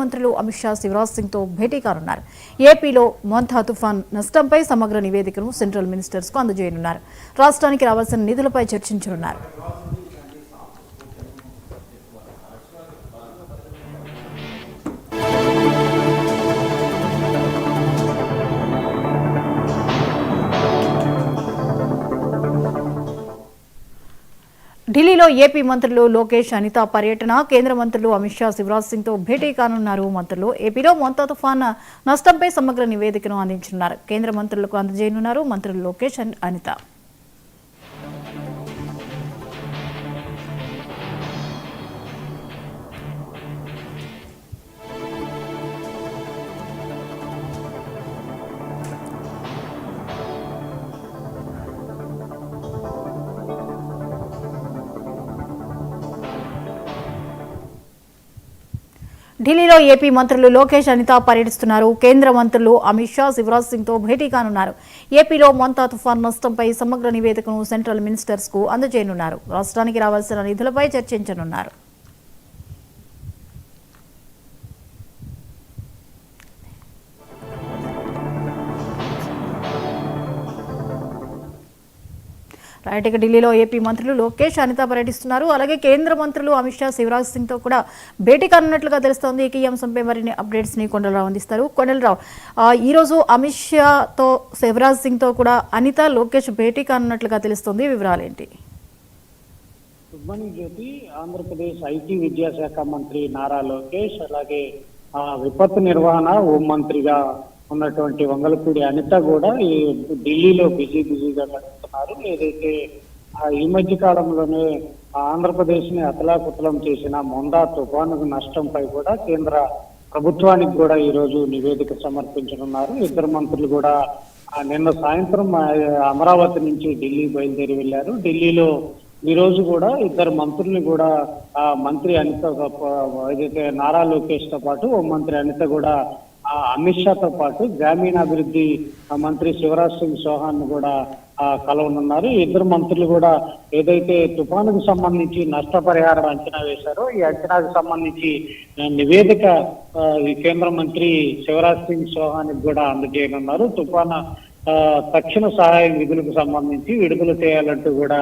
మంత్రులు అమిత్ షా శివరాజ్ సింగ్ తో భేటీ కానున్నారు. ఏపీలో మోంతా తుఫాన్ నష్టంపై సమగ్ర నివేదికను సెంట్రల్ మినిస్టర్స్ కు అందజేయనున్నారు. రాష్ట్రానికి రావాల్సిన నిధులపై చర్చించనున్నారు. ఢిల్లీలో ఏపీ మంత్రులు లోకేష్, అనిత పర్యటన. కేంద్ర మంత్రులు అమిత్ షా శివరాజ్ సింగ్ తో భేటీ కానున్నారు. మంత్రులు ఏపీలో మోంతా తుఫాన్ నష్టంపై సమగ్ర నివేదికను అందించనున్నారు. కేంద్ర మంత్రులకు అందజేయనున్నారు మంత్రులు లోకేష్, అనిత. ఢిల్లీలో ఏపీ మంత్రులు లోకేష్, అనిత పర్యటిస్తున్నారు. కేంద్ర మంత్రులు అమిత్ షా శివరాజ్ సింగ్ తో భేటీ కానున్నారు. ఏపీలో మోంతా తుఫాన్ నష్టంపై సమగ్ర నివేదికను సెంట్రల్ మినిస్టర్స్ కు అందజేయనున్నారు. రాష్ట్రానికి రావాల్సిన నిధులపై చర్చించనున్నారు. రైట్, ఇక ఢిల్లీలో ఏపీ మంత్రులు లోకేష్, అనిత పర్యటిస్తున్నారు. అలాగే కేంద్ర మంత్రులు అమిత్ షా శివరాజ్ సింగ్ తో కూడా భేటీ కానున్నట్లుగా తెలుస్తోంది. ఈ అంశంపై మరిన్ని అప్డేట్స్ ని కొండలరావు అందిస్తారు. కొండలరావు, ఈ రోజు అమిత్ షాతో శివరాజ్ సింగ్ తో కూడా అనిత, లోకేష్ భేటీ కానున్నట్లుగా తెలుస్తోంది. వివరాలు ఏంటి? జ్యోతి, ఆంధ్రప్రదేశ్ ఐటీ విద్యాశాఖ మంత్రి నారా లోకేష్, అలాగే విపత్తు నిర్వహణ హోం మంత్రిగా ఉన్నటువంటి వంగలపూడి అనిత కూడా ఈ ఢిల్లీలో బిజీగా గడుపుతున్నారు. ఏదైతే ఈ మధ్య కాలంలోనే ఆంధ్రప్రదేశ్ ని అతలాకుతలం చేసిన మోంతా తుఫాను నష్టంపై కూడా కేంద్ర ప్రభుత్వానికి కూడా ఈ రోజు నివేదిక సమర్పించనున్నారు. ఇద్దరు మంత్రులు కూడా నిన్న సాయంత్రం అమరావతి నుంచి ఢిల్లీ బయలుదేరి వెళ్లారు. ఢిల్లీలో ఈ రోజు కూడా ఇద్దరు మంత్రుల్ని కూడా మంత్రి అనిత, ఏదైతే నారా లోకేష్ తో పాటు ఓ మంత్రి అనిత కూడా అమిత్ షాతో పాటు గ్రామీణాభివృద్ధి మంత్రి శివరాజ్ సింగ్ చౌహాన్ కూడా కలవనున్నారు. ఇద్దరు మంత్రులు కూడా ఏదైతే తుఫానుకు సంబంధించి నష్టపరిహారం అంచనా వేశారో ఈ అంచనాకు సంబంధించి నివేదిక ఈ కేంద్ర మంత్రి శివరాజ్ సింగ్ చౌహాన్ కూడా అందజేయనున్నారు. తుఫాను తక్షణ సహాయ నిధులకు సంబంధించి విడుదల చేయాలంటూ కూడా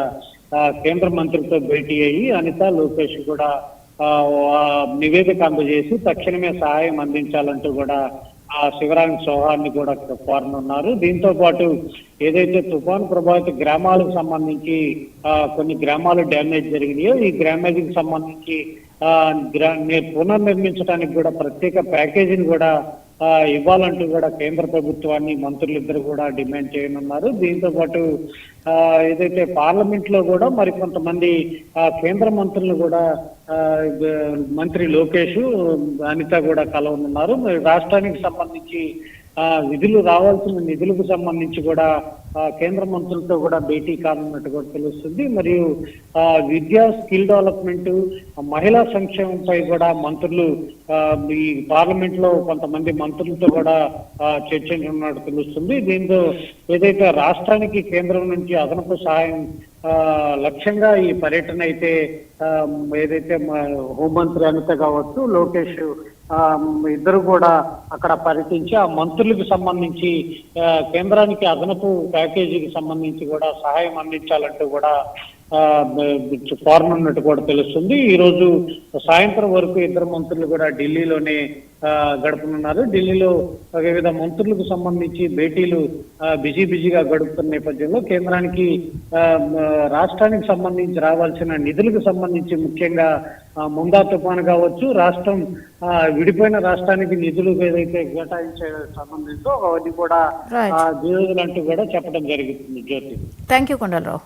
కేంద్ర మంత్రితో భేటీ అయ్యి అనిత, లోకేష్ కూడా నివేదిక అందజేసి తక్షణమే సహాయం అందించాలంటూ కూడా శివరాజ్ చౌహాన్ ని కూడా కోరనున్నారు. దీంతో పాటు ఏదైతే తుఫాను ప్రభావిత గ్రామాలకు సంబంధించి కొన్ని గ్రామాలు డ్యామేజ్ జరిగినాయో ఈ డ్యామేజ్ కి సంబంధించి పునర్నిర్మించడానికి కూడా ప్రత్యేక ప్యాకేజీని కూడా ఇవ్వాలంటూ కూడా కేంద్ర ప్రభుత్వాన్ని మంత్రులిద్దరు కూడా డిమాండ్ చేయనున్నారు. దీంతో పాటు ఏదైతే పార్లమెంట్ లో కూడా మరికొంతమంది కేంద్ర మంత్రులు కూడా మంత్రి లోకేష్, అనిత కూడా కలవనున్నారు. రాష్ట్రానికి సంబంధించి విధులు రావాల్సిన నిధులకు సంబంధించి కూడా కేంద్ర మంత్రులతో కూడా భేటీ కానున్నట్టు కూడా తెలుస్తుంది. మరియు విద్యా, స్కిల్ డెవలప్మెంట్, మహిళా సంక్షేమంపై కూడా మంత్రులు ఈ పార్లమెంట్ లో కొంతమంది మంత్రులతో కూడా చర్చించనున్నట్టు తెలుస్తుంది. దీంతో ఏదైతే రాష్ట్రానికి కేంద్రం నుంచి అదనపు సహాయం లక్ష్యంగా ఈ పర్యటన అయితే ఏదైతే హోంమంత్రి అనిత కావచ్చు, లోకేష్ ఇద్దరు కూడా అక్కడ పర్యటించి ఆ మంత్రులకు సంబంధించి కేంద్రానికి అదనపు ప్యాకేజీకి సంబంధించి కూడా సహాయం అందించాలంటూ కూడా కోరనున్నట్టు కూడా తెలుస్తుంది. ఈ రోజు సాయంత్రం వరకు ఇద్దరు మంత్రులు కూడా ఢిల్లీలోనే గడపనున్నారు. ఢిల్లీలో వివిధ మంత్రులకు సంబంధించి భేటీలు బిజీగా గడుపుతున్న నేపథ్యంలో కేంద్రానికి రాష్ట్రానికి సంబంధించి రావాల్సిన నిధులకు సంబంధించి ముఖ్యంగా మోంతా తుఫాను కావచ్చు, రాష్ట్రం విడిపోయిన రాష్ట్రానికి నిధులు ఏదైతే కేటాయించే సంబంధించో అవన్నీ కూడా నిధులంటూ కూడా చెప్పడం జరుగుతుంది. జ్యోతి, థ్యాంక్ యూ కొండలరావు.